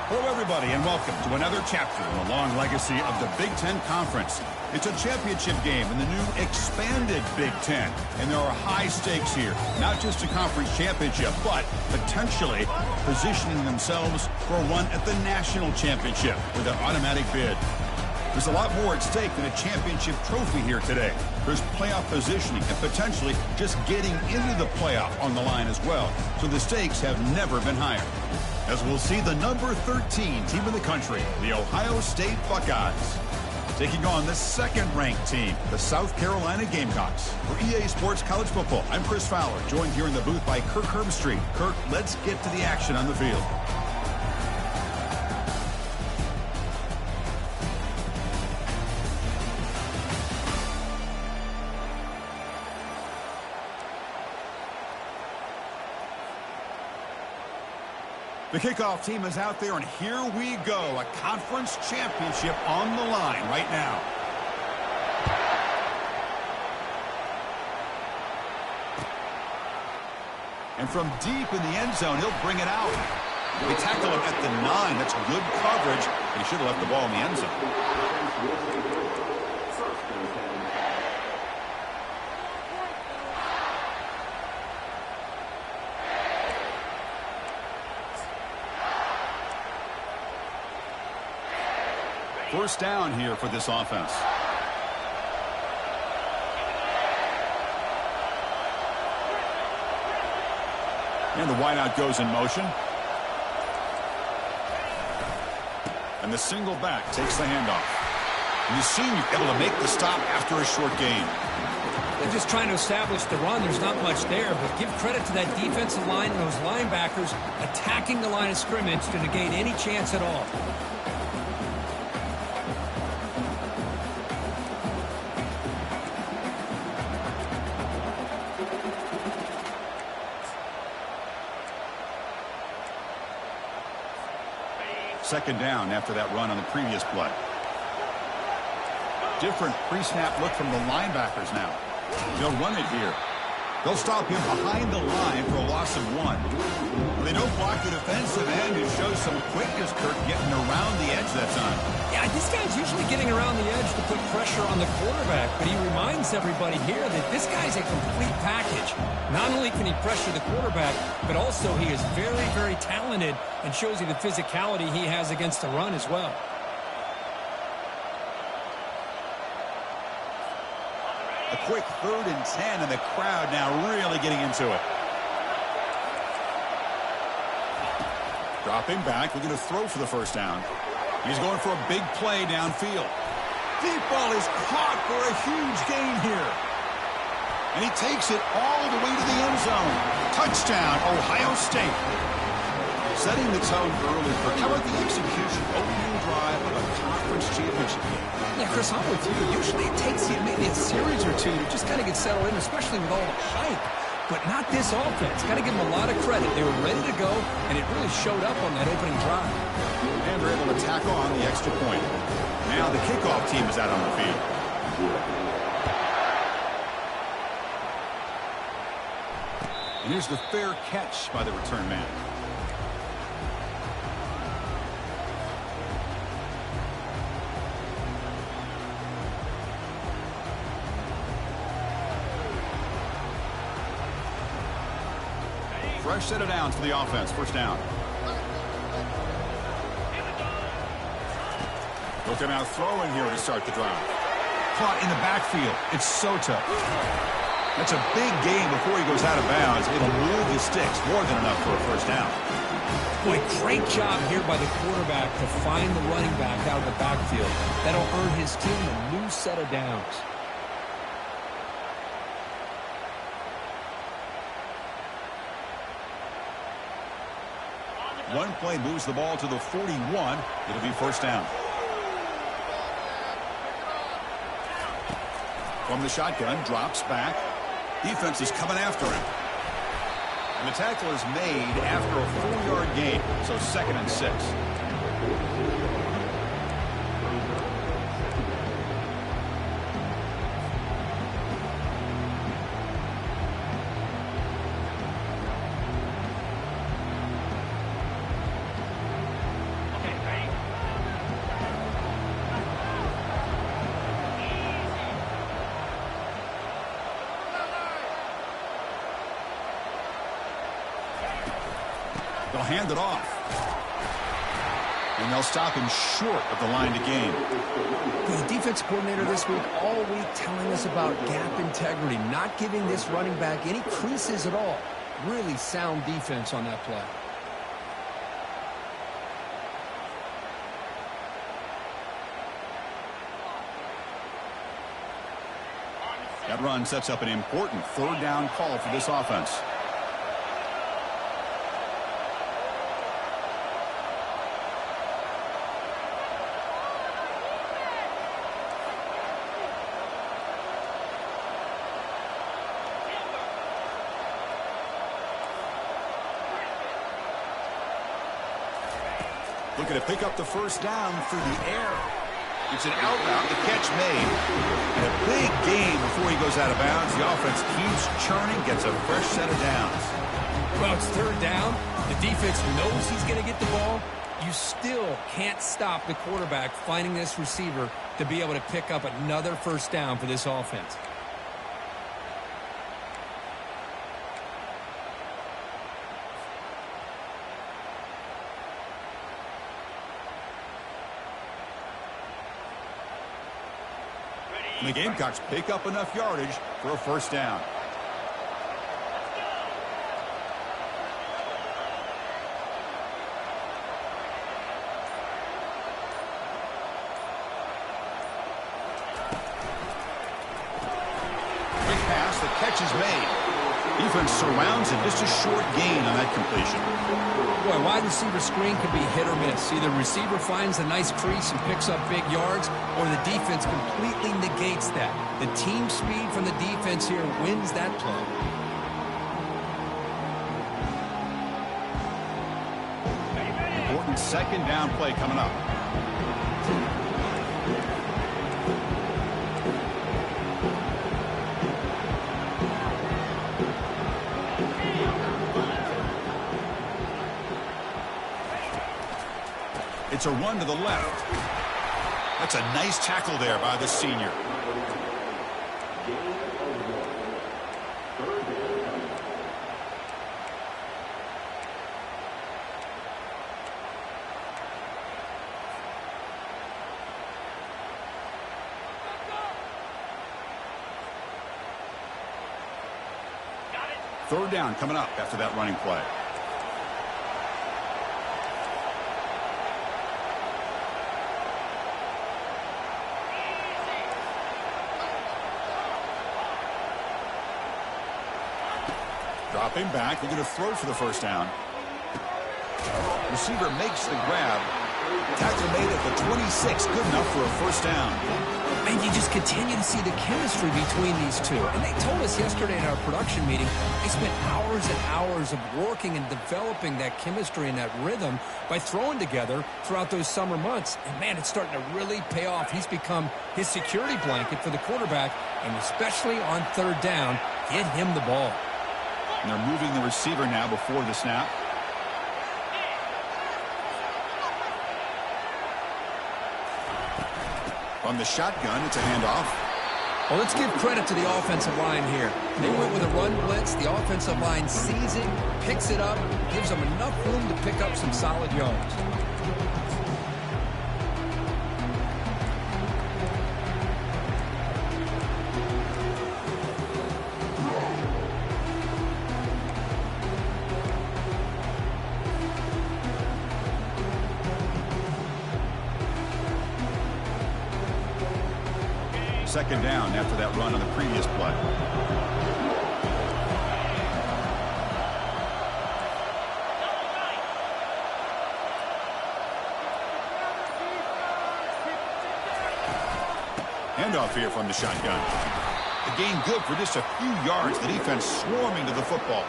Hello, everybody, and welcome to another chapter in the long legacy of the Big 10 Conference. It's a championship game in the new expanded Big 10, and there are high stakes here, not just a conference championship, but potentially positioning themselves for a run at the national championship with an automatic bid. There's a lot more at stake than a championship trophy here today. There's playoff positioning and potentially just getting into the playoff on the line as well. So the stakes have never been higher. As we'll see the number 13 team in the country, the Ohio State Buckeyes, taking on the second-ranked team, the South Carolina Gamecocks. For EA Sports College Football, I'm Chris Fowler, joined here in the booth by Kirk Herbstreit. Kirk, let's get to the action on the field. The kickoff team is out there, and here we go. A conference championship on the line right now. And from deep in the end zone, he'll bring it out. They tackle him at the 9. That's good coverage, but he should have left the ball in the end zone. First down here for this offense. And the wideout goes in motion. And the single back takes the handoff. And the senior able to make the stop after a short gain. They're just trying to establish the run. There's not much there, but give credit to that defensive line and those linebackers attacking the line of scrimmage to negate any chance at all. Second down after that run on the previous play. Different pre-snap look from the linebackers now. They'll run it here. They'll stop him behind the line for a loss of 1. They don't block the defensive end and show some quickness, Kirk, getting around the edge that time. Yeah, this guy's usually getting around the edge to put pressure on the quarterback, but he reminds everybody here that this guy's a complete package. Not only can he pressure the quarterback, but also he is very, very talented and shows you the physicality he has against the run as well. A quick 3rd and 10, and the crowd now really getting into it. Dropping back, looking to throw for the first down. He's going for a big play downfield. Deep ball is caught for a huge gain here. And he takes it all the way to the end zone. Touchdown, Ohio State. Setting the tone early. How about the execution? Opening drive of a conference championship game. Yeah, Chris, I'm with you. Usually it takes you maybe a series or two to just kind of get settled in, especially with all the hype. But not this offense. Got to give them a lot of credit. They were ready to go, and it really showed up on that opening drive. And they're able to tackle on the extra point. Now the kickoff team is out on the field. And here's the fair catch by the return man. Fresh set of downs for the offense. First down. Looking out throwing here to start the drive. Caught in the backfield. It's so tough. That's a big gain before he goes out of bounds. It'll move the sticks more than enough for a first down. Boy, great job here by the quarterback to find the running back out of the backfield. That'll earn his team a new set of downs. One play moves the ball to the 41. It'll be first down. From the shotgun, drops back. Defense is coming after him. And the tackle is made after a 4-yard gain, so 2nd and 6. They'll hand it off. And they'll stop him short of the line to gain. The defense coordinator this week, all week, telling us about gap integrity, not giving this running back any creases at all. Really sound defense on that play. That run sets up an important third down call for this offense. Looking to pick up the first down through the air. It's an out route, the catch made. And a big gain before he goes out of bounds. The offense keeps churning, gets a fresh set of downs. Well, it's third down. The defense knows he's going to get the ball. You still can't stop the quarterback finding this receiver to be able to pick up another first down for this offense. The Gamecocks pick up enough yardage for a first down. Quick pass, the catch is made. Defense surrounds him, just a short gain on that completion. Boy, wide receiver screen can be hit or miss. Either receiver finds a nice crease and picks up big yards, or the defense completely negates that. The team speed from the defense here wins that play. Important second down play coming up. It's a run to the left. That's a nice tackle there by the senior. Third down coming up after that running play. Dropping back, they're going to throw for the first down. Receiver makes the grab. Tackle made at the 26, good enough for a first down. And you just continue to see the chemistry between these two. And they told us yesterday in our production meeting, they spent hours and hours of working and developing that chemistry and that rhythm by throwing together throughout those summer months. And, man, it's starting to really pay off. He's become his security blanket for the quarterback, and especially on third down, get him the ball. And they're moving the receiver now before the snap. From the shotgun, it's a handoff. Well, let's give credit to the offensive line here. They went with a run blitz. The offensive line sees it, picks it up, gives them enough room to pick up some solid yards. Second down after that run on the previous play. Handoff here from the shotgun. The gain good for just a few yards. The defense swarming to the football.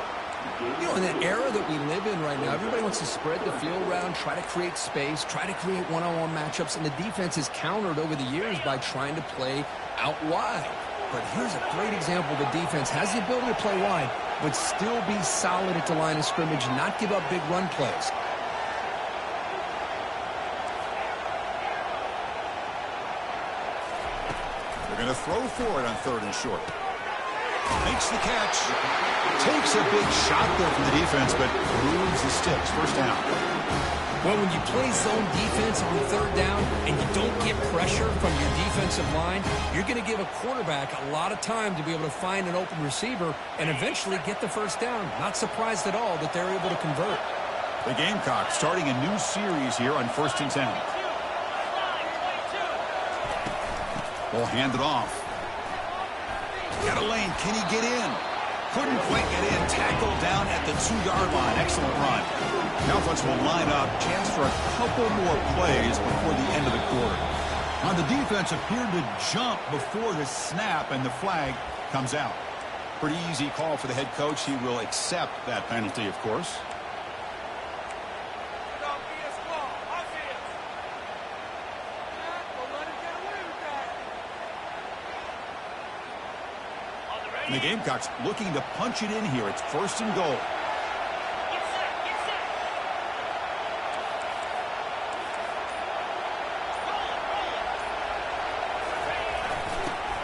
You know, in the era that we live in right now, everybody wants to spread the field around, try to create space, try to create one-on-one matchups, and the defense is countered over the years by trying to play out wide. But here's a great example. The defense has the ability to play wide, but still be solid at the line of scrimmage, not give up big run plays. They're going to throw for it on third and short. Makes the catch. Takes a big shot there from the defense, but moves the sticks. First down. Well, when you play zone defense on third down and you don't get pressure from your defensive line, you're going to give a quarterback a lot of time to be able to find an open receiver and eventually get the first down. Not surprised at all that they're able to convert. The Gamecocks starting a new series here on 1st and 10. Ball handed off. Got a lane. Can he get in? Couldn't quite get in. Tackled down at the 2-yard line. Excellent run. Now Offense will line up. Chance for a couple more plays before the end of the quarter. Now the defense appeared to jump before the snap, and the flag comes out. Pretty easy call for the head coach. He will accept that penalty, of course. And the Gamecocks looking to punch it in here. It's 1st and goal.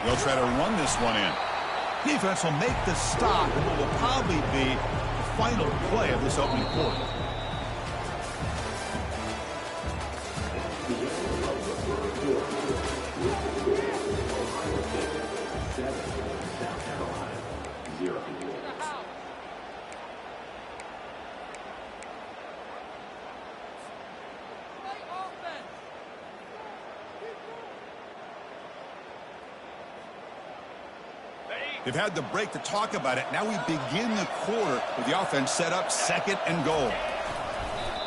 They'll try to run this one in. Defense will make the stop, and it will probably be the final play of this opening quarter. They've had the break to talk about it. Now we begin the quarter with the offense set up 2nd and goal.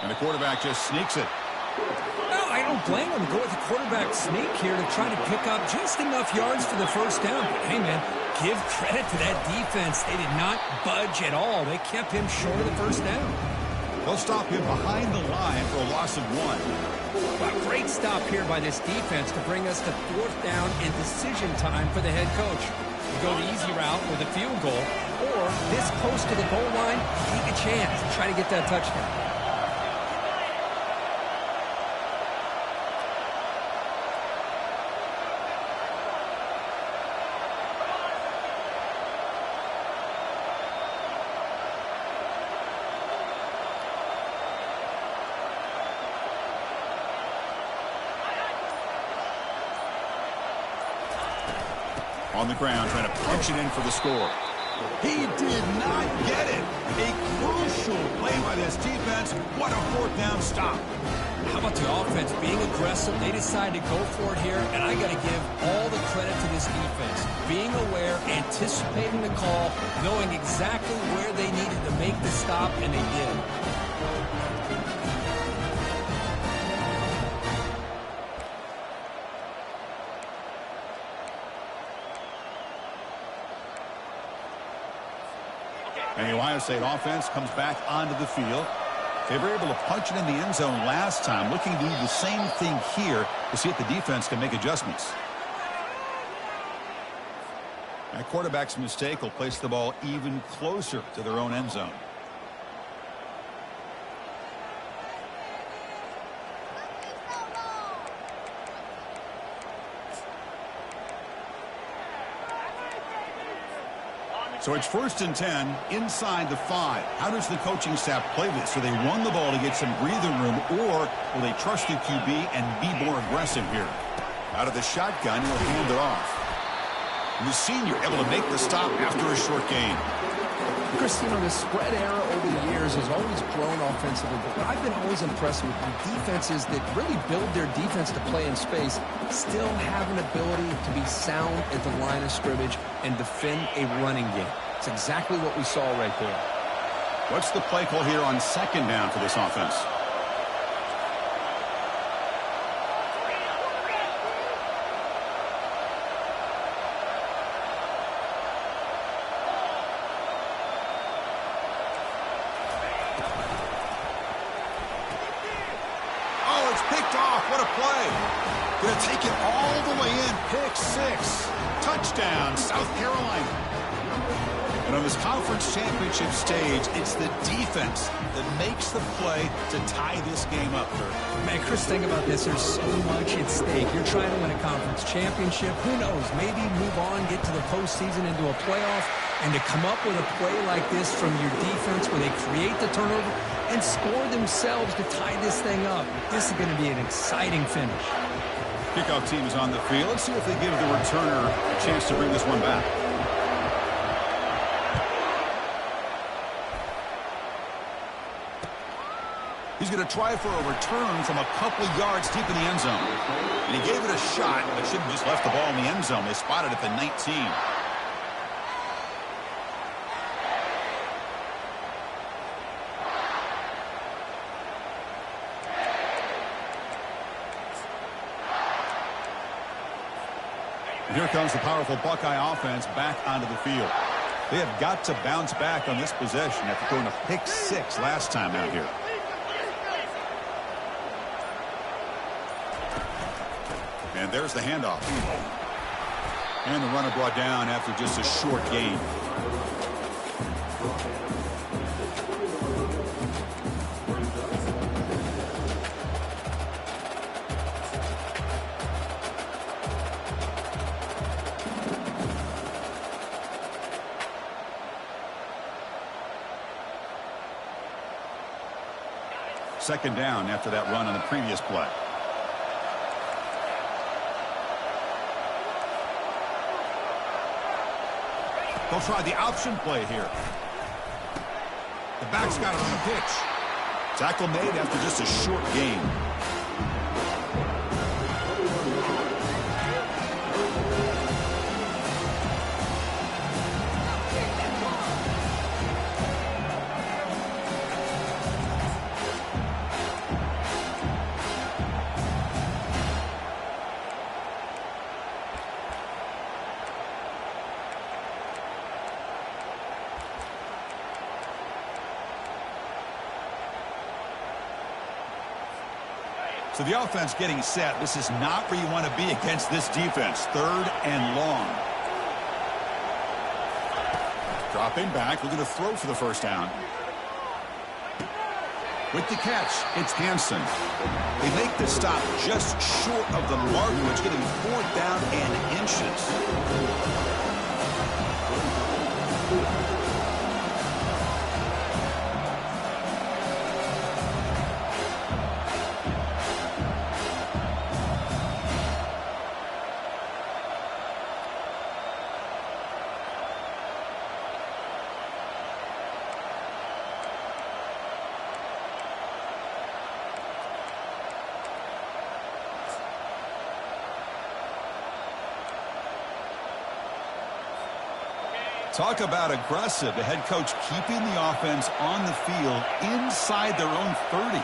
And the quarterback just sneaks it. Well, I don't blame him to go with the quarterback sneak here to try to pick up just enough yards for the first down. But, hey, man, give credit to that defense. They did not budge at all. They kept him short of the first down. They'll stop him behind the line for a loss of 1. Well, great stop here by this defense to bring us to 4th down and decision time for the head coach. You go the easy route with a field goal, or this close to the goal line, take a chance and try to get that touchdown. On the ground, trying to punch it in for the score. He did not get it. A crucial play by this defense. What a 4th down stop. How about the offense being aggressive? They decided to go for it here, and I got to give all the credit to this defense. Being aware, anticipating the call, knowing exactly where they needed to make the stop, and they did. And the Ohio State offense comes back onto the field. They were able to punch it in the end zone last time. Looking to do the same thing here to see if the defense can make adjustments. That quarterback's mistake will place the ball even closer to their own end zone. So it's 1st and 10 inside the 5. How does the coaching staff play this? Do they run the ball to get some breathing room, or will they trust the QB and be more aggressive here? Out of the shotgun, he'll hand it off. And the senior able to make the stop after a short gain. Chris, you know, the spread era over the years has always grown offensively, but I've been always impressed with the defenses that really build their defense to play in space, still have an ability to be sound at the line of scrimmage and defend a running game. It's exactly what we saw right there. What's the play call here on 2nd down for this offense? What a play. Going to take it all the way in. Pick 6. Touchdown, South Carolina. And on this conference championship stage, it's the defense that makes the play to tie this game up. Man, Chris, think about this. There's so much at stake. You're trying to win a conference championship. Who knows? Maybe move on, get to the postseason, into a playoff. And to come up with a play like this from your defense where they create the turnover and score themselves to tie this thing up, this is going to be an exciting finish. Kickoff team is on the field. Let's see if they give the returner a chance to bring this one back. He's going to try for a return from a couple yards deep in the end zone. And he gave it a shot, but should have just left the ball in the end zone. They spotted it at the 19. And here comes the powerful Buckeye offense back onto the field. They have got to bounce back on this possession after throwing a pick 6 last time out here. And there's the handoff. And the runner brought down after just a short gain. Second down after that run on the previous play. They'll try the option play here. The back's got it on the pitch. Tackle made after just a short gain. So the offense getting set. This is not where you want to be against this defense. Third and long. Dropping back, looking to throw for the first down. With the catch, it's Hansen. They make the stop just short of the mark, which getting 4th down and inches. Talk about aggressive. The head coach keeping the offense on the field inside their own 30.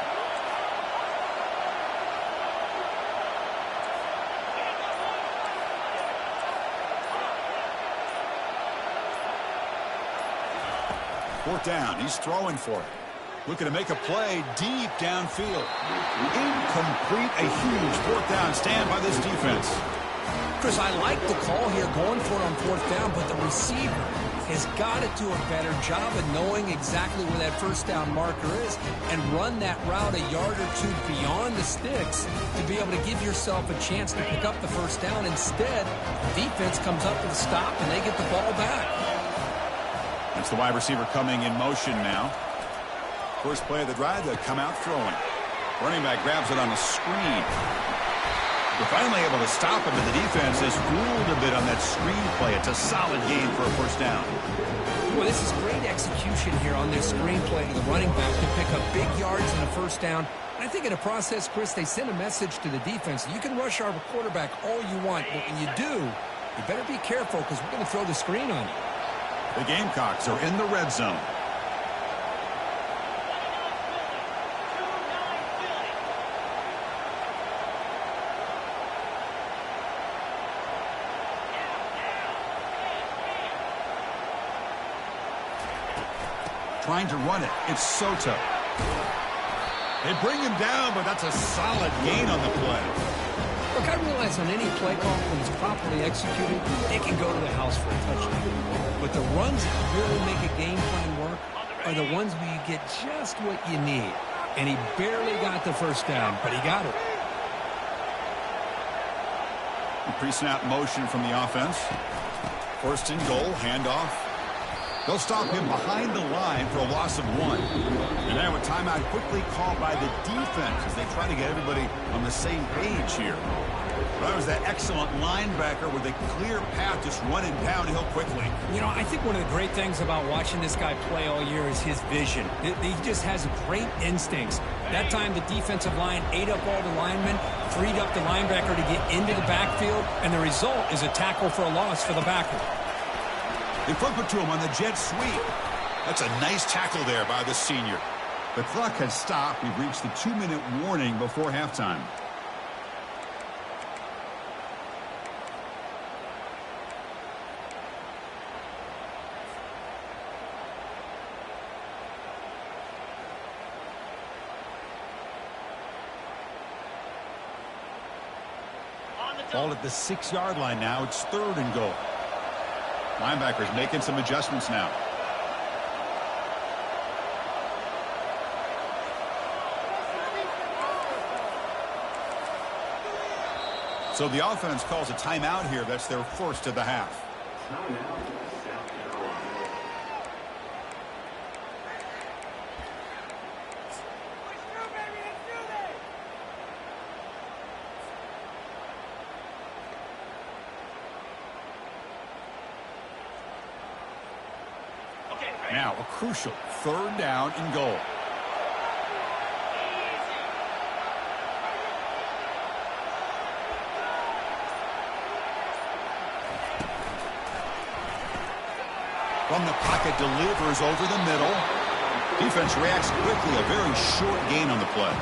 Fourth down. He's throwing for it. Looking to make a play deep downfield. Incomplete. A huge 4th down stand by this defense. Chris, I like the call here, going for it on 4th down, but the receiver has got to do a better job of knowing exactly where that 1st down marker is and run that route a yard or two beyond the sticks to be able to give yourself a chance to pick up the 1st down. Instead, defense comes up with a stop and they get the ball back. That's the wide receiver coming in motion now. First play of the drive, they come out throwing. Running back grabs it on the screen. They're finally able to stop him, but the defense is fooled a bit on that screen play. It's a solid gain for a 1st down. Well, this is great execution here on this screen play to the running back to pick up big yards and a 1st down. And I think in the process, Chris, they send a message to the defense. You can rush our quarterback all you want, but when you do, you better be careful because we're going to throw the screen on you. The Gamecocks are in the red zone. Trying to run it. It's Soto. They bring him down, but that's a solid gain on the play. Look, I realize on any play call, when it's properly executed, it can go to the house for a touchdown. But the runs that really make a game plan work are the ones where you get just what you need. And he barely got the 1st down, but he got it. Pre-snap motion from the offense. 1st and goal, handoff. They'll stop him behind the line for a loss of 1. And now a timeout quickly called by the defense as they try to get everybody on the same page here. That was that excellent linebacker with a clear path just running downhill quickly. You know, I think one of the great things about watching this guy play all year is his vision. He just has great instincts. That time the defensive line ate up all the linemen, freed up the linebacker to get into the backfield, and the result is a tackle for a loss for the backer. They flip it to him on the jet sweep. That's a nice tackle there by the senior. The clock has stopped. We've reached the 2-minute warning before halftime. Ball at the 6-yard line now. It's 3rd and goal. Linebackers making some adjustments now. So the offense calls a timeout here. That's their first of the half. Now a crucial 3rd down and goal. From the pocket, delivers over the middle. Defense reacts quickly. A very short gain on the play.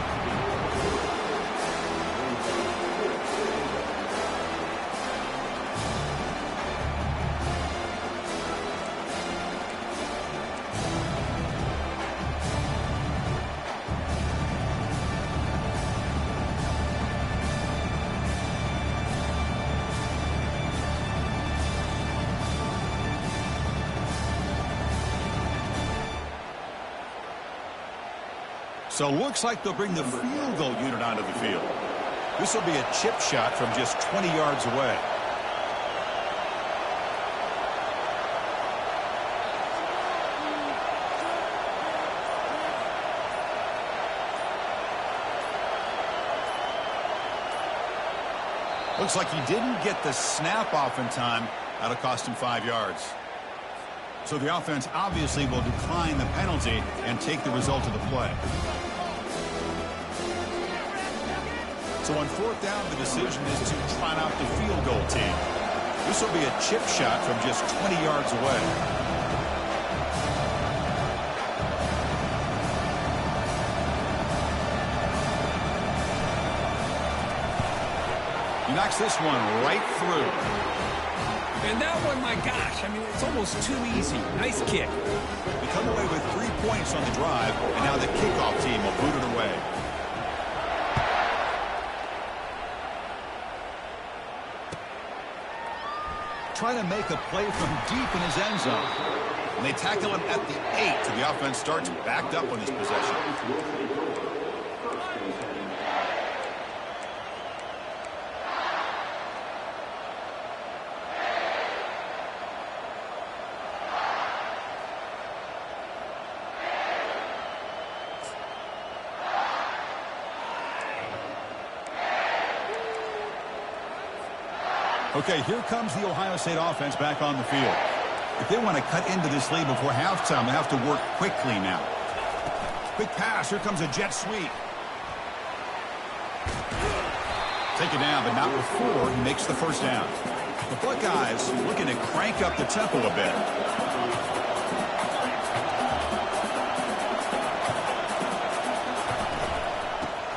So looks like they'll bring the field goal unit onto the field. This will be a chip shot from just 20 yards away. Looks like he didn't get the snap off in time. That'll cost him 5 yards. So the offense obviously will decline the penalty and take the result of the play. So on 4th down, the decision is to trot out the field goal team. This will be a chip shot from just 20 yards away. He knocks this one right through. And that one, my gosh, I mean, it's almost too easy. Nice kick. They come away with 3 points on the drive, and now the kickoff team will boot it away. Trying to make a play from deep in his end zone. And they tackle him at the 8, so the offense starts backed up on this possession. Okay, here comes the Ohio State offense back on the field. If they want to cut into this lead before halftime, they have to work quickly now. Quick pass. Here comes a jet sweep. Take it down, but not before he makes the first down. The Buckeyes looking to crank up the tempo a bit.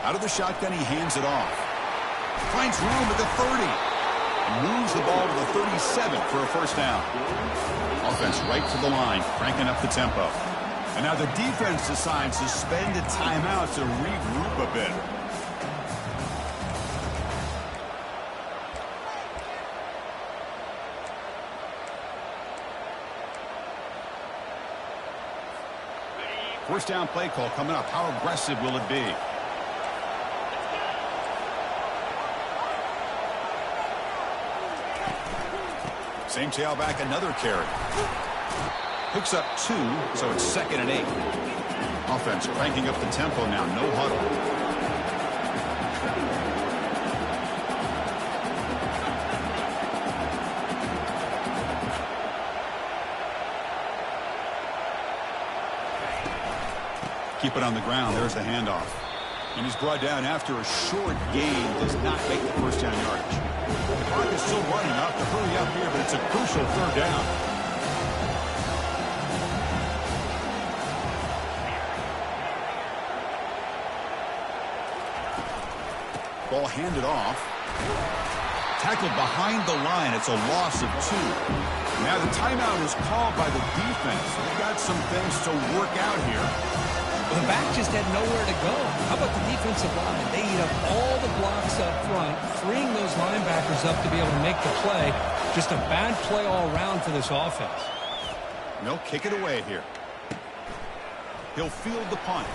Out of the shotgun, he hands it off. Finds room at the 30. Moves the ball to the 37 for a first down. Offense right to the line, cranking up the tempo. And now the defense decides to spend a timeout to regroup a bit. First down play call coming up. How aggressive will it be? Same tailback, another carry. Picks up 2, so it's 2nd and 8. Offense cranking up the tempo now. No huddle. Keep it on the ground. There's the handoff. And he's brought down after a short gain. Does not make the first down yardage. The clock is still running. Off to hurry up here, but it's a crucial 3rd down. Ball handed off. Tackled behind the line. It's a loss of 2. Now the timeout is called by the defense. They've got some things to work out here. Well, the back just had nowhere to go. How about the defensive line? They eat up all the blocks up front, freeing those linebackers up to be able to make the play. Just a bad play all around for this offense. No, kick it away here. He'll field the punt.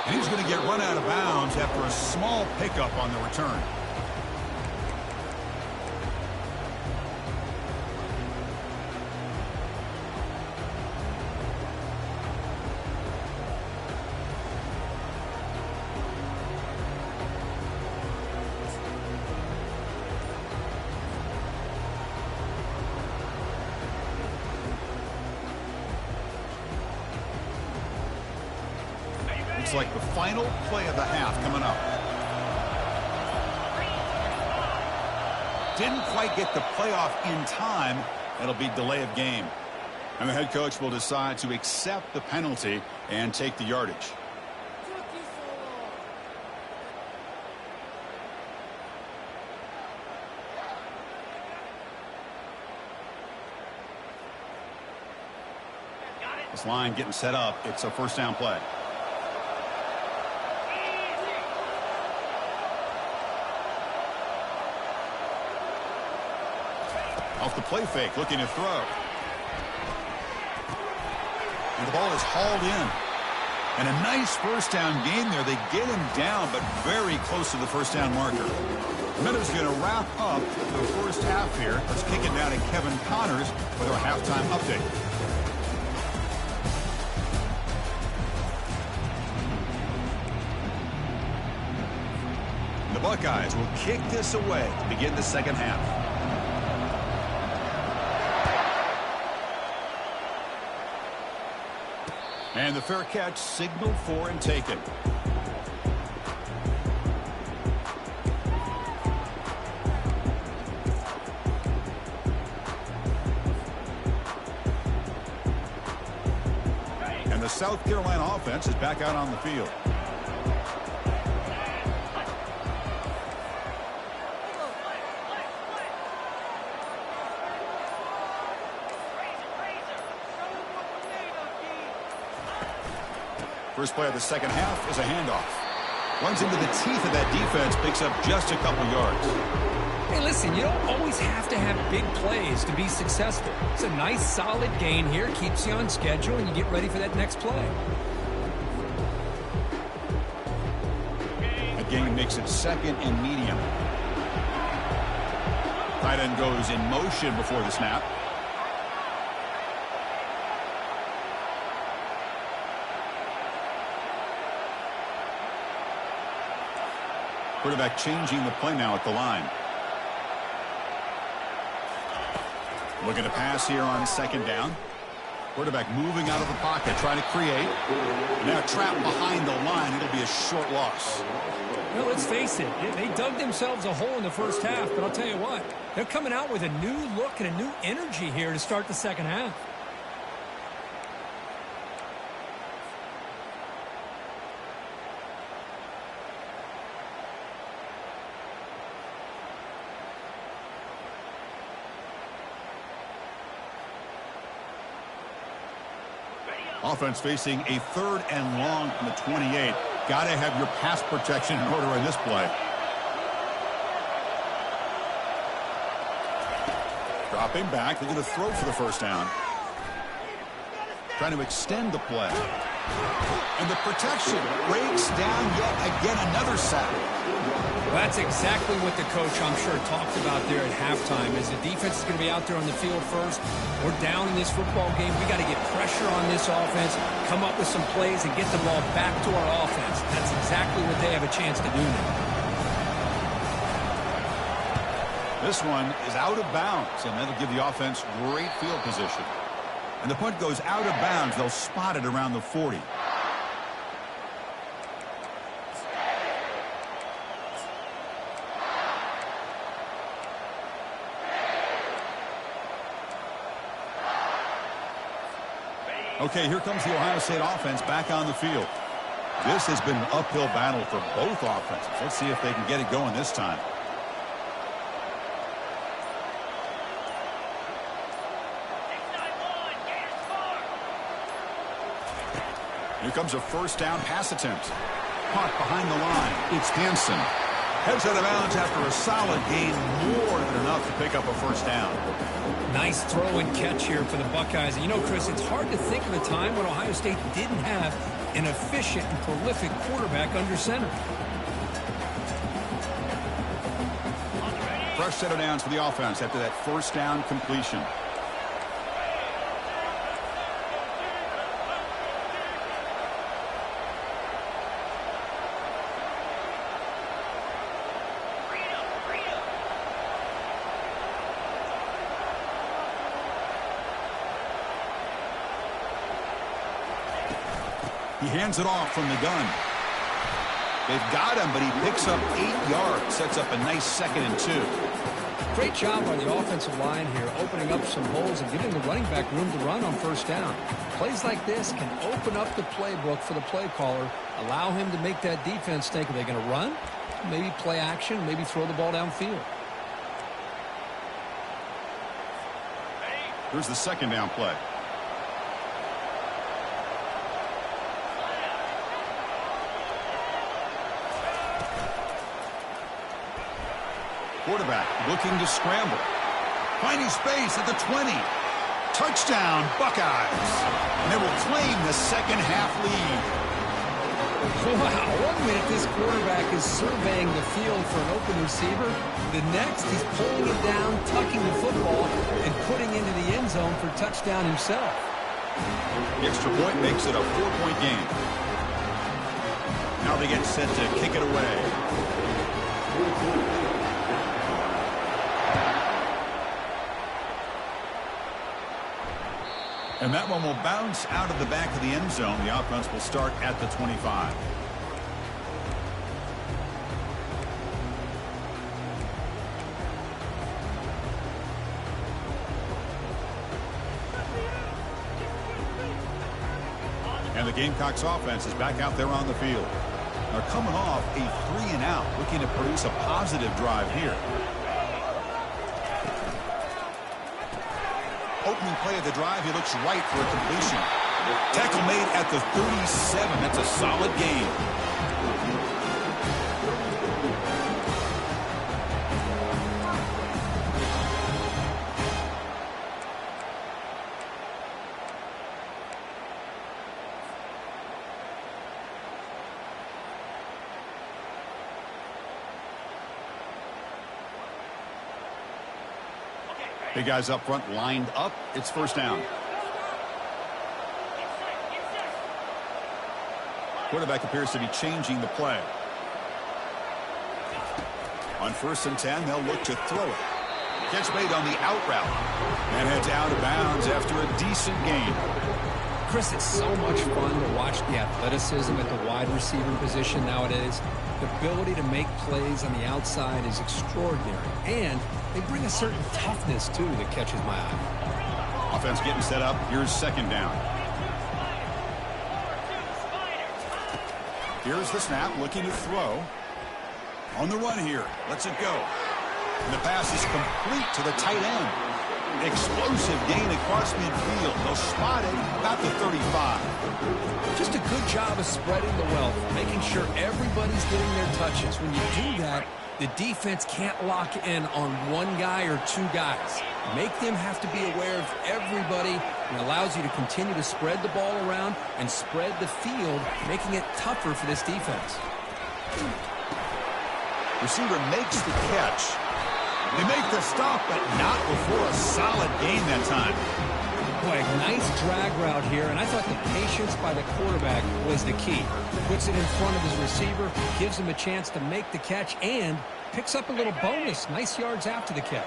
And he's going to get run out of bounds after a small pickup on the return. Looks like the final play of the half coming up. Didn't quite get the playoff in time. It'll be delay of game. And the head coach will decide to accept the penalty and take the yardage. This line getting set up. It's a first down play. Off the play fake, looking to throw. And the ball is hauled in. And a nice first down gain there. They get him down, but very close to the first down marker. Meadows going to wrap up the first half here. Let's kick it down to Kevin Connors with our halftime update. The Buckeyes will kick this away to begin the second half. And the fair catch signaled for and taken. And the South Carolina offense is back out on the field. First play of the second half is a handoff. Runs into the teeth of that defense, picks up just a couple yards. Hey, listen, you don't always have to have big plays to be successful. It's a nice, solid gain here, keeps you on schedule, and you get ready for that next play. A gain makes it 2nd and medium. Tight end goes in motion before the snap. Quarterback changing the play now at the line. Looking to pass here on 2nd down. Quarterback moving out of the pocket, trying to create. Now trapped behind the line. It'll be a short loss. Well, let's face it. They dug themselves a hole in the first half, but I'll tell you what. They're coming out with a new look and a new energy here to start the second half. Offense facing a 3rd and long from the 28. Got to have your pass protection in order in this play. Dropping back. They're going to throw for the first down. Trying to extend the play. And the protection breaks down yet again another sack. That's exactly what the coach, I'm sure, talked about there at halftime. As the defense is going to be out there on the field first, we're down in this football game. We got to get pressure on this offense, come up with some plays, and get the ball back to our offense. That's exactly what they have a chance to do now. This one is out of bounds, and that'll give the offense great field position. And the punt goes out of bounds. They'll spot it around the 40. Okay, here comes the Ohio State offense back on the field. This has been an uphill battle for both offenses. Let's see if they can get it going this time. Here comes a first down pass attempt. Caught behind the line. It's Hansen. Heads out of bounds after a solid gain, more than enough to pick up a first down. Nice throw and catch here for the Buckeyes. And you know, Chris, it's hard to think of a time when Ohio State didn't have an efficient and prolific quarterback under center. Fresh set of downs for the offense after that first down completion. He hands it off from the gun. They've got him, but he picks up 8 yards. Sets up a nice 2nd and 2. Great job by the offensive line here, opening up some holes and giving the running back room to run on first down. Plays like this can open up the playbook for the play caller, allow him to make that defense think, are they going to run? Maybe play action, maybe throw the ball downfield. Here's the 2nd down play. Quarterback looking to scramble. Finding space at the 20. Touchdown, Buckeyes. And they will claim the second half lead. Wow, 1 minute this quarterback is surveying the field for an open receiver. The next, he's pulling it down, tucking the football, and putting into the end zone for touchdown himself. The extra point makes it a 4-point game. Now they get set to kick it away. And that one will bounce out of the back of the end zone. The offense will start at the 25. And the Gamecocks offense is back out there on the field. They're coming off a 3-and-out, looking to produce a positive drive here. Opening play of the drive, he looks right for a completion. Tackle made at the 37. That's a solid gain. Big guys up front lined up. It's first down. Quarterback appears to be changing the play. On 1st and 10, they'll look to throw it. Catch made on the out route. And heads out of bounds after a decent gain. Chris, it's so much fun to watch the athleticism at the wide receiver position nowadays. The ability to make plays on the outside is extraordinary. And they bring a certain toughness, too, that catches my eye. Offense getting set up. Here's 2nd down. Here's the snap, looking to throw. On the run here. Lets it go. And the pass is complete to the tight end. Explosive gain across midfield. They'll spot it about the 35. Just a good job of spreading the wealth, making sure everybody's getting their touches. When you do that, the defense can't lock in on one guy or two guys. Make them have to be aware of everybody It allows you to continue to spread the ball around and spread the field, making it tougher for this defense. Receiver makes the catch. They make the stop, but not before a solid gain that time. Boy, nice drag route here, and I thought the patience by the quarterback was the key. Puts it in front of his receiver, gives him a chance to make the catch, and picks up a little bonus. Nice yards after the catch.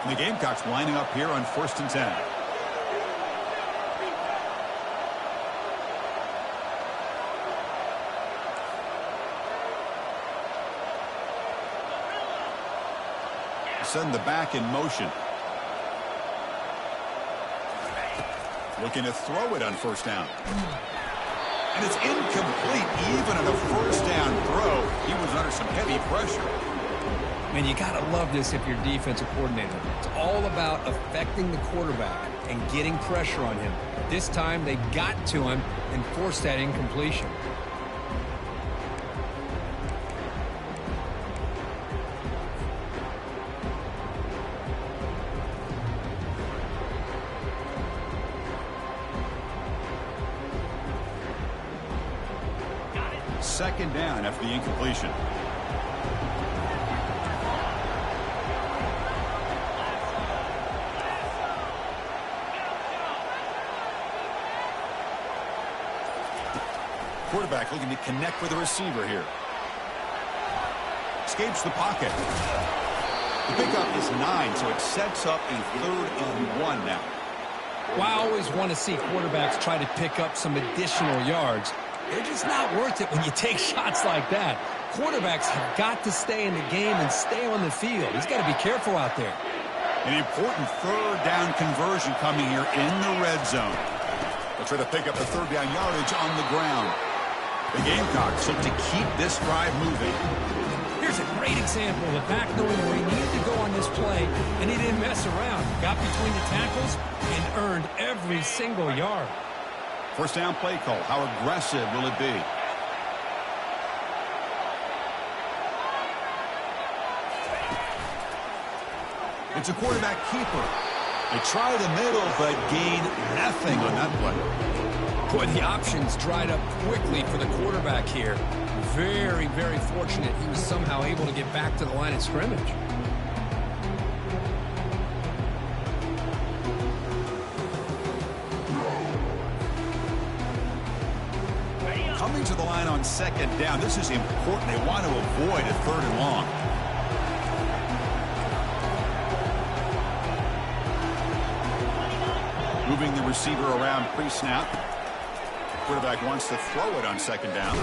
And the Gamecocks lining up here on 1st and 10. Send the back in motion. Looking to throw it on 1st down. And it's incomplete. Even on a 1st down throw, he was under some heavy pressure. Man, you got to love this if you're defensive coordinator. It's all about affecting the quarterback and getting pressure on him. This time, they got to him and forced that incompletion. Second down after the incompletion. Quarterback looking to connect with the receiver here. Escapes the pocket. The pickup is 9, so it sets up a 3rd and 1 now. Well, I always want to see quarterbacks try to pick up some additional yards. They're just not worth it when you take shots like that. Quarterbacks have got to stay in the game and stay on the field. He's got to be careful out there. An important 3rd down conversion coming here in the red zone. They'll try to pick up the 3rd down yardage on the ground. The Gamecocks look to keep this drive moving. Here's a great example of the back knowing where he needed to go on this play, and he didn't mess around. Got between the tackles and earned every single yard. 1st down play call. How aggressive will it be? It's a quarterback keeper. They try the middle, but gain nothing on that play. Boy, the options dried up quickly for the quarterback here. Very, very fortunate he was somehow able to get back to the line of scrimmage. Coming to the line on 2nd down. This is important. They want to avoid a 3rd and long. Moving the receiver around pre-snap. Quarterback wants to throw it on 2nd down.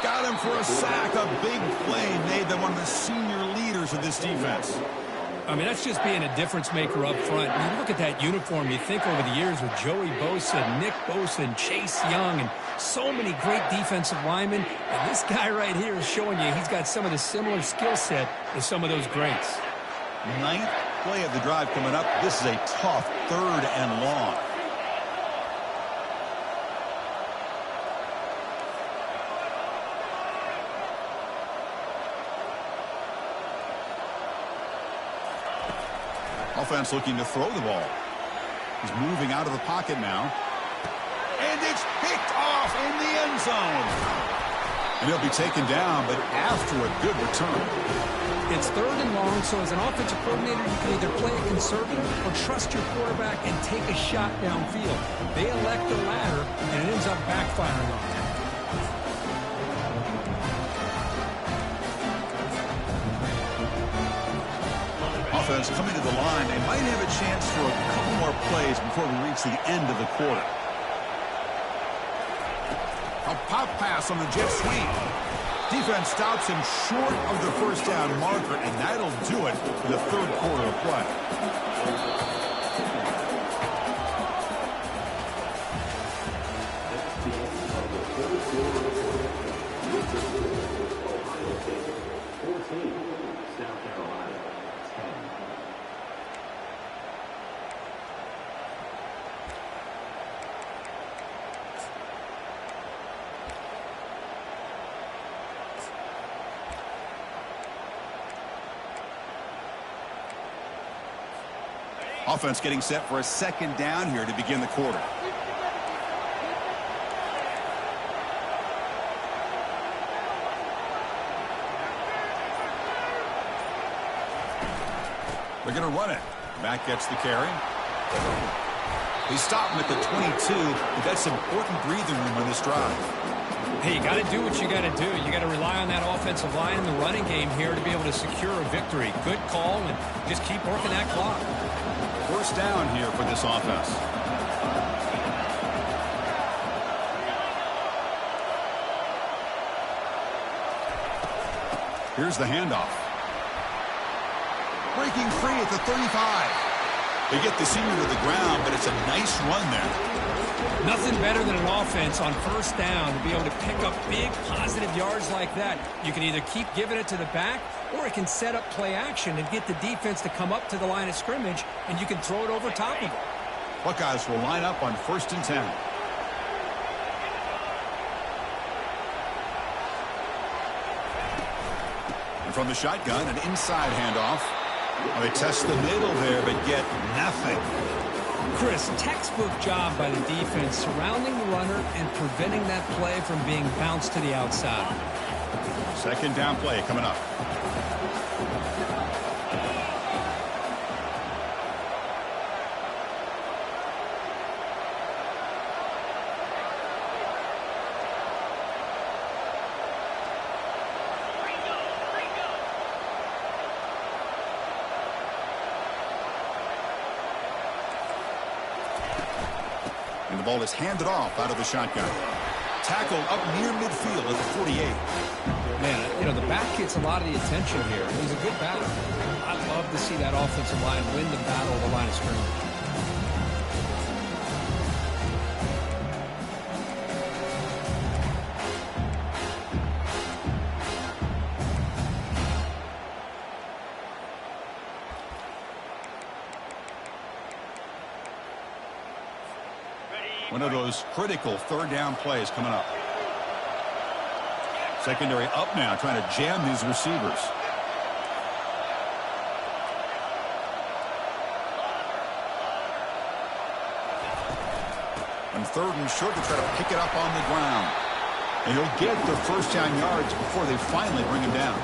Got him for a sack. A big play made them one of the senior leaders of this defense. I mean, that's just being a difference maker up front. You look at that uniform, you think over the years with Joey Bosa, Nick Bosa, and Chase Young, and so many great defensive linemen. And this guy right here is showing you he's got some of the similar skill set as some of those greats. 9th play of the drive coming up. This is a tough 3rd and long. Offense looking to throw the ball. He's moving out of the pocket now. And it's picked off in the end zone. And he'll be taken down, but after a good return. It's 3rd and long, so as an offensive coordinator, you can either play it conservative or trust your quarterback and take a shot downfield. They elect the latter, and it ends up backfiring on them. Offense coming to the line. They might have a chance for a couple more plays before we reach the end of the quarter. A pop pass on the jet sweep. Defense stops him short of the 1st down marker, and that'll do it for the 3rd quarter of play. Offense getting set for a second down here to begin the quarter. They're going to run it. Back gets the carry. They stop him at the 22, but that's important breathing room on this drive. Hey, you got to do what you got to do. You got to rely on that offensive line in the running game here to be able to secure a victory. Good call, and just keep working that clock. First down here for this offense. Here's the handoff. Breaking free at the 35. They get the senior to the ground, but it's a nice run there. Nothing better than an offense on first down to be able to pick up big positive yards like that. You can either keep giving it to the back, or it can set up play action and get the defense to come up to the line of scrimmage, and you can throw it over top of it. Buckeyes will line up on 1st and 10. And from the shotgun, an inside handoff. Well, they test the middle there, but get nothing. Chris, textbook job by the defense surrounding the runner and preventing that play from being bounced to the outside. Second down play coming up. And the ball is handed off out of the shotgun. Tackle up near midfield at the 48. Man, you know, the back gets a lot of the attention here. It was a good battle. I'd love to see that offensive line win the battle of the line of scrimmage. One of those critical third down plays coming up. Secondary up now, trying to jam these receivers. On 3rd and short, to try to pick it up on the ground. And he'll get the first down yards before they finally bring him down.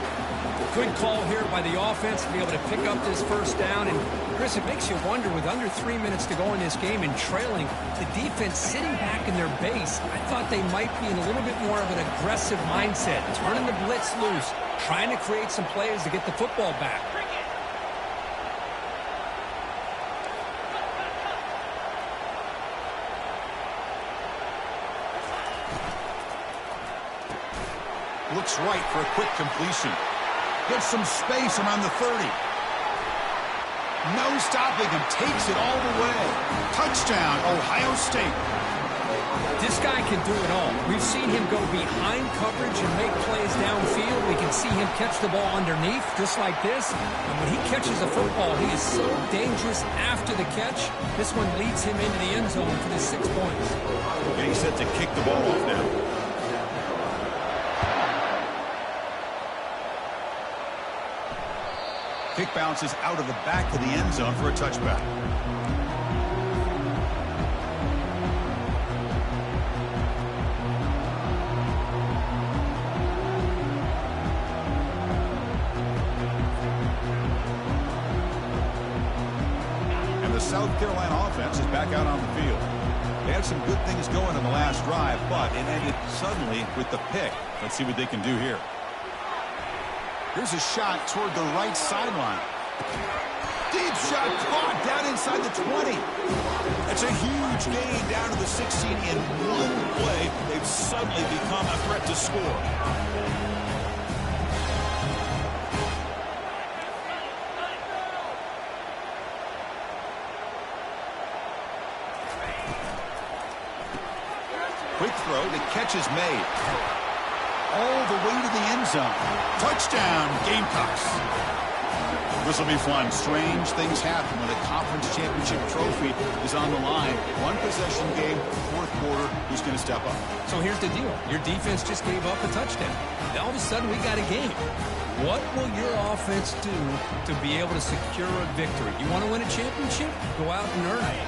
Good call here by the offense to be able to pick up this first down. And, Chris, it makes you wonder, with under 3 minutes to go in this game and trailing, the defense sitting back in their base, I thought they might be in a little bit more of an aggressive mindset, turning the blitz loose, trying to create some plays to get the football back. Looks right for a quick completion. Gets some space around the 30. No stopping him. Takes it all the way. Touchdown, Ohio State. This guy can do it all. We've seen him go behind coverage and make plays downfield. We can see him catch the ball underneath, just like this. And when he catches a football, he is so dangerous after the catch. This one leads him into the end zone for the 6 points. Getting set to kick the ball off now. Kick bounces out of the back of the end zone for a touchback. And the South Carolina offense is back out on the field. They had some good things going in the last drive, but it ended suddenly with the pick. Let's see what they can do here. Here's a shot toward the right sideline. Deep shot caught down inside the 20. That's a huge gain down to the 16 in one play. They've suddenly become a threat to score. Quick throw, the catch is made. All the way to the end zone. Touchdown, Gamecocks. This will be fun. Strange things happen when a conference championship trophy is on the line. One possession game, fourth quarter, who's going to step up? So here's the deal. Your defense just gave up a touchdown. Now all of a sudden we got a game. What will your offense do to be able to secure a victory? You want to win a championship? Go out and earn it.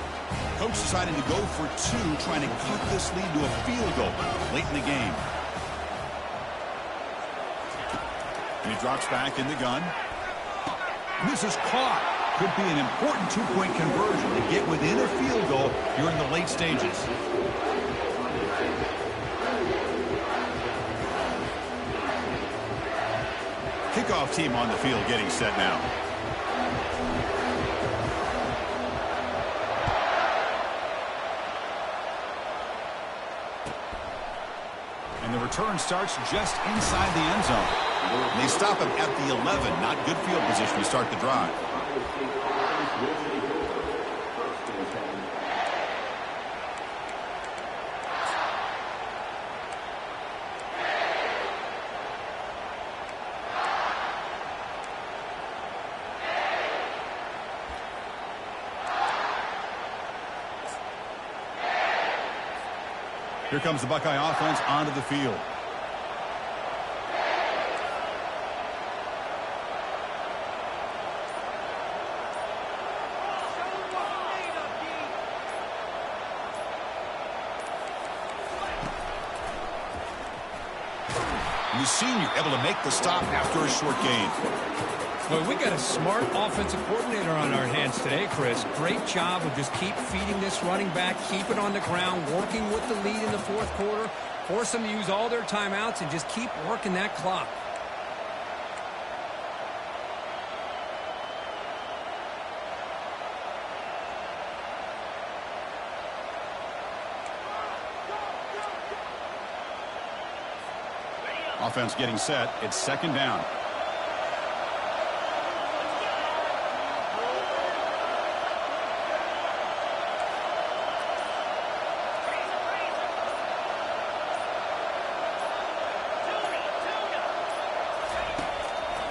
Coach deciding to go for two, trying to cut this lead to a field goal late in the game. And he drops back in the gun. And this is caught. Could be an important two-point conversion to get within a field goal during the late stages. Kickoff team on the field getting set now. And the return starts just inside the end zone. And they stop him at the 11. Not good field position to start the drive. Here comes the Buckeye offense onto the field. And the senior able to make the stop after a short gain. Well, we got a smart offensive coordinator on our hands today, Chris. Great job of just keep feeding this running back, keep it on the ground, working with the lead in the fourth quarter, force them to use all their timeouts, and just keep working that clock. Offense getting set. It's second down.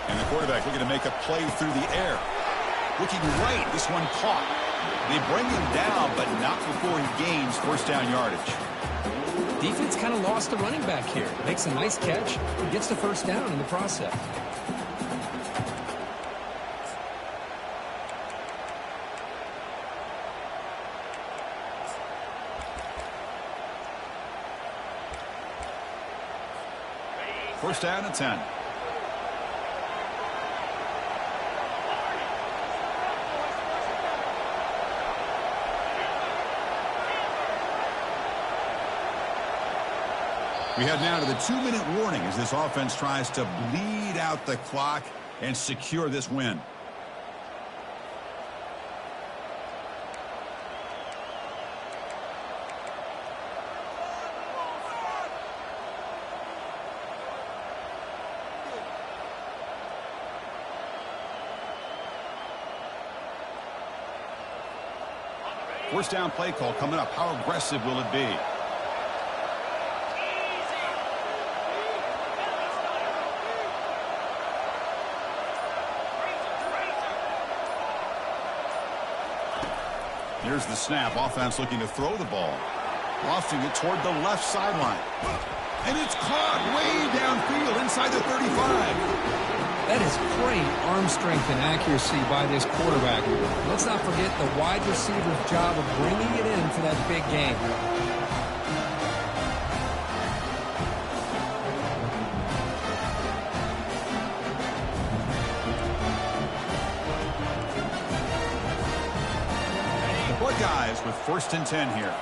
And the quarterback looking to make a play through the air. Looking right. This one caught. They bring him down, but not before he gains first down yardage. Defense kind of lost the running back here. Makes a nice catch. Gets the first down in the process. First down at 10. We head now to the 2-minute warning as this offense tries to bleed out the clock and secure this win. First down play call coming up. How aggressive will it be? Here's the snap. Offense looking to throw the ball. Lofting it toward the left sideline. And it's caught way downfield inside the 35. That is great arm strength and accuracy by this quarterback. Let's not forget the wide receiver's job of bringing it in for that big game. The Buckeyes with first and 10 here.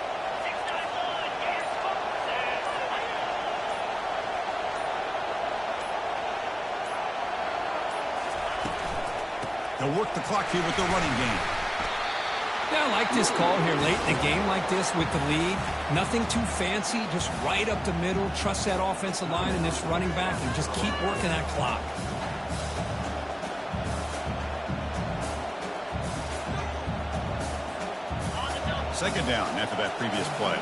They'll work the clock here with the running game. Yeah, I like this call here late in a game like this with the lead. Nothing too fancy, just right up the middle. Trust that offensive line and this running back and just keep working that clock. Second down after that previous play.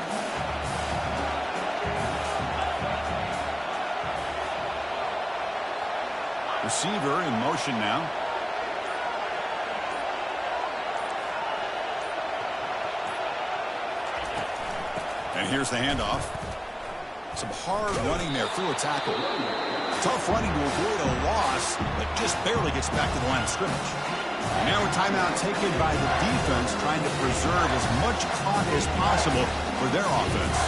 Receiver in motion now. And here's the handoff. Some hard running there through a tackle. Tough running to avoid a loss, but just barely gets back to the line of scrimmage. And now a timeout taken by the defense, trying to preserve as much clock as possible for their offense.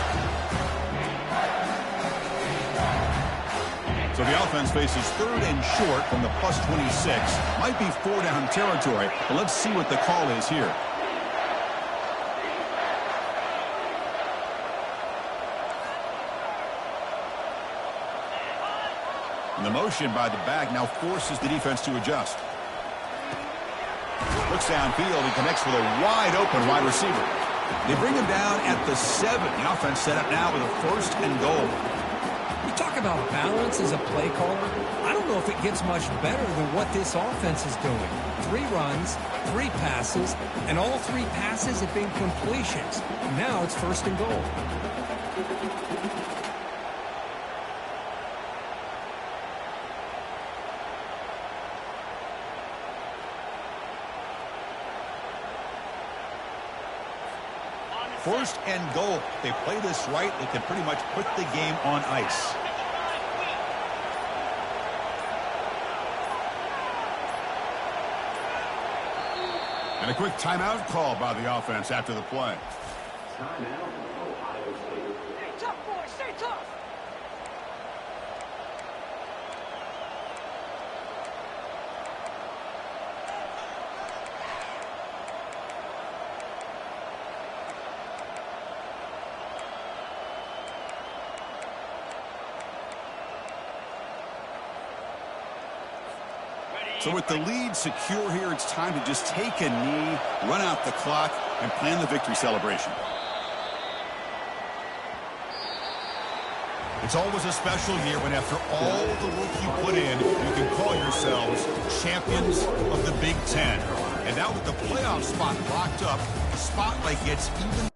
So the offense faces 3rd and short from the +26. Might be 4-down territory, but let's see what the call is here. And the motion by the back now forces the defense to adjust. Looks downfield and connects with a wide-open wide receiver. They bring him down at the 7. The offense set up now with a 1st and goal. You talk about balance as a play caller. I don't know if it gets much better than what this offense is doing. 3 runs, 3 passes, and all 3 passes have been completions. Now it's 1st and goal. First and goal. If they play this right, they can pretty much put the game on ice. And a quick timeout call by the offense after the play. Timeout, Ohio State. Stay tough, boys. Stay tough. So with the lead secure here, it's time to just take a knee, run out the clock, and plan the victory celebration. It's always a special year when after all the work you put in, you can call yourselves champions of the Big Ten. And now with the playoff spot locked up, the spotlight gets even